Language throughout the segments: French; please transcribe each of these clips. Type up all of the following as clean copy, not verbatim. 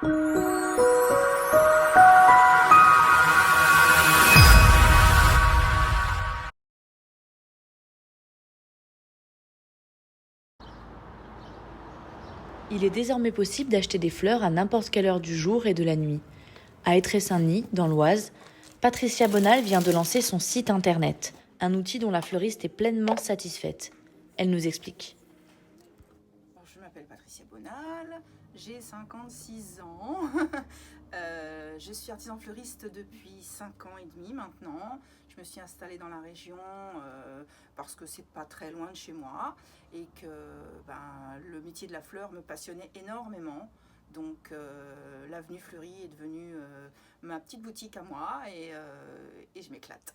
Il est désormais possible d'acheter des fleurs à n'importe quelle heure du jour et de la nuit. À Étré-Saint-Denis, dans l'Oise, Patricia Bonal vient de lancer son site internet, un outil dont la fleuriste est pleinement satisfaite. Elle nous explique. Je m'appelle Patricia Bonal, j'ai 56 ans. Je suis artisan fleuriste depuis 5 ans et demi maintenant. Je me suis installée dans la région parce que c'est pas très loin de chez moi et que le métier de la fleur me passionnait énormément. Donc l'avenue Fleury est devenue ma petite boutique à moi et je m'éclate.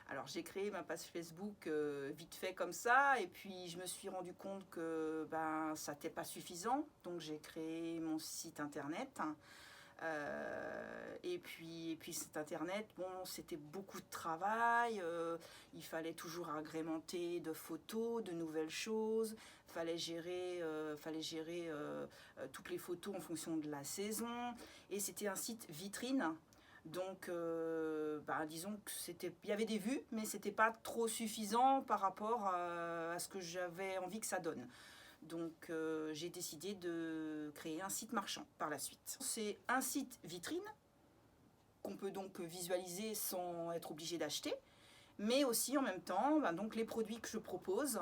Alors j'ai créé ma page Facebook vite fait comme ça et puis je me suis rendu compte que ça n'était pas suffisant, donc j'ai créé mon site internet. Et puis cet internet, bon, c'était beaucoup de travail, il fallait toujours agrémenter de photos, de nouvelles choses, fallait gérer toutes les photos en fonction de la saison, et c'était un site vitrine. Donc, disons que il y avait des vues, mais c'était pas trop suffisant par rapport à ce que j'avais envie que ça donne. Donc, j'ai décidé de créer un site marchand par la suite. C'est un site vitrine qu'on peut donc visualiser sans être obligé d'acheter, mais aussi en même temps, donc les produits que je propose,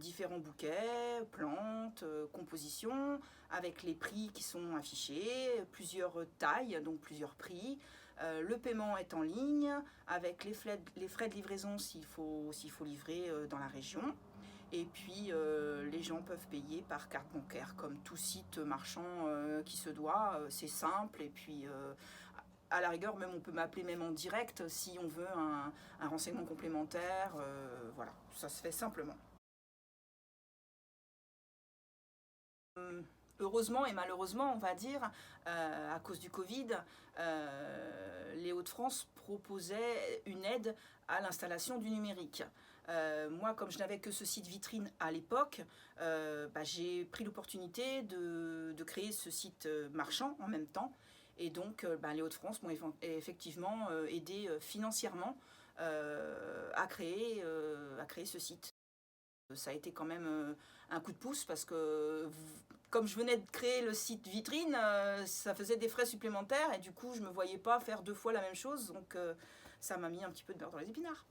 différents bouquets, plantes, compositions, avec les prix qui sont affichés, plusieurs tailles, donc plusieurs prix. Le paiement est en ligne, avec les frais de livraison s'il faut livrer dans la région. Et puis les gens peuvent payer par carte bancaire, comme tout site marchand qui se doit. C'est simple, et puis à la rigueur, même on peut m'appeler même en direct si on veut un renseignement complémentaire. Voilà, ça se fait simplement. Heureusement et malheureusement, on va dire, à cause du Covid, les Hauts-de-France proposaient une aide à l'installation du numérique. Moi, comme je n'avais que ce site vitrine à l'époque, j'ai pris l'opportunité de créer ce site marchand en même temps. Et donc, les Hauts-de-France m'ont effectivement aidé financièrement à créer ce site. Ça a été quand même un coup de pouce parce que comme je venais de créer le site vitrine, ça faisait des frais supplémentaires et du coup je me voyais pas faire 2 fois la même chose, donc ça m'a mis un petit peu de beurre dans les épinards.